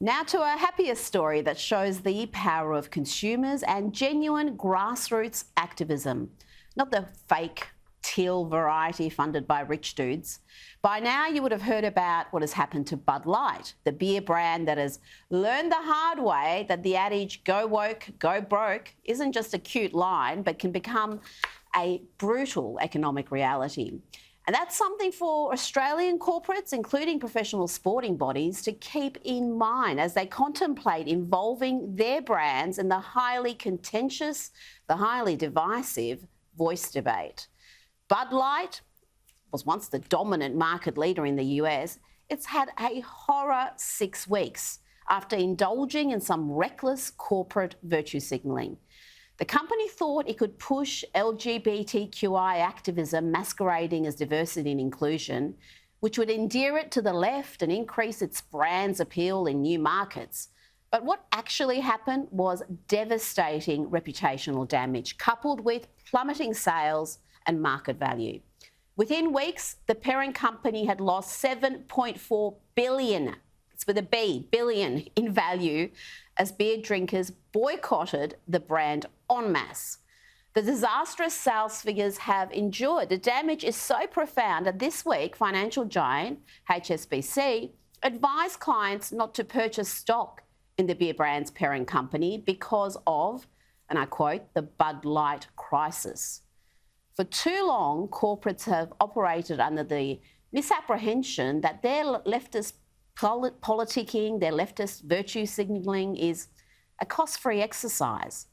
Now to a happier story that shows the power of consumers and genuine grassroots activism, not the fake teal variety funded by rich dudes. By now you would have heard about what has happened to Bud Light, the beer brand that has learned the hard way that the adage "go woke, go broke" isn't just a cute line but can become a brutal economic reality. And that's something for Australian corporates, including professional sporting bodies, to keep in mind as they contemplate involving their brands in the highly contentious, the highly divisive voice debate. Bud Light was once the dominant market leader in the US. It's had a horror 6 weeks after indulging in some reckless corporate virtue signalling. The company thought it could push LGBTQI activism masquerading as diversity and inclusion, which would endear it to the left and increase its brand's appeal in new markets. But what actually happened was devastating reputational damage, coupled with plummeting sales and market value. Within weeks, the parent company had lost $7.4 billion, it's with a B, billion, in value as beer drinkers boycotted the brand en masse. The disastrous sales figures have endured. The damage is so profound that this week, financial giant HSBC advised clients not to purchase stock in the beer brand's parent company because of, and I quote, the Bud Light crisis. For too long, corporates have operated under the misapprehension that their leftist politicking, their leftist virtue signalling is a cost-free exercise.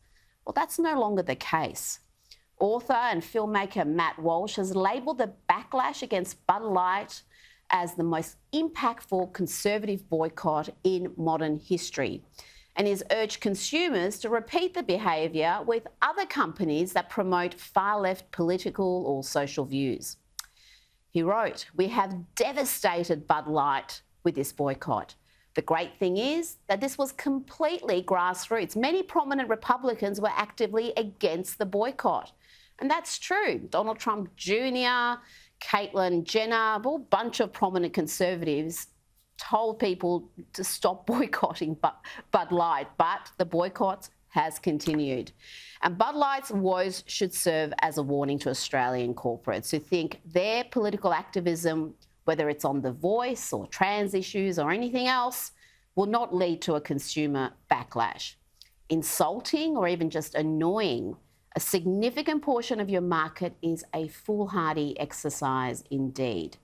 Well, that's no longer the case. Author and filmmaker Matt Walsh has labelled the backlash against Bud Light as the most impactful conservative boycott in modern history, and has urged consumers to repeat the behaviour with other companies that promote far-left political or social views. He wrote, "We have devastated Bud Light with this boycott. The great thing is that this was completely grassroots. Many prominent Republicans were actively against the boycott." And that's true. Donald Trump Jr., Caitlyn Jenner, a whole bunch of prominent conservatives told people to stop boycotting Bud Light, but the boycott has continued. And Bud Light's woes should serve as a warning to Australian corporates who think their political activism, whether it's on The Voice or trans issues or anything else, will not lead to a consumer backlash. Insulting or even just annoying a significant portion of your market is a foolhardy exercise indeed.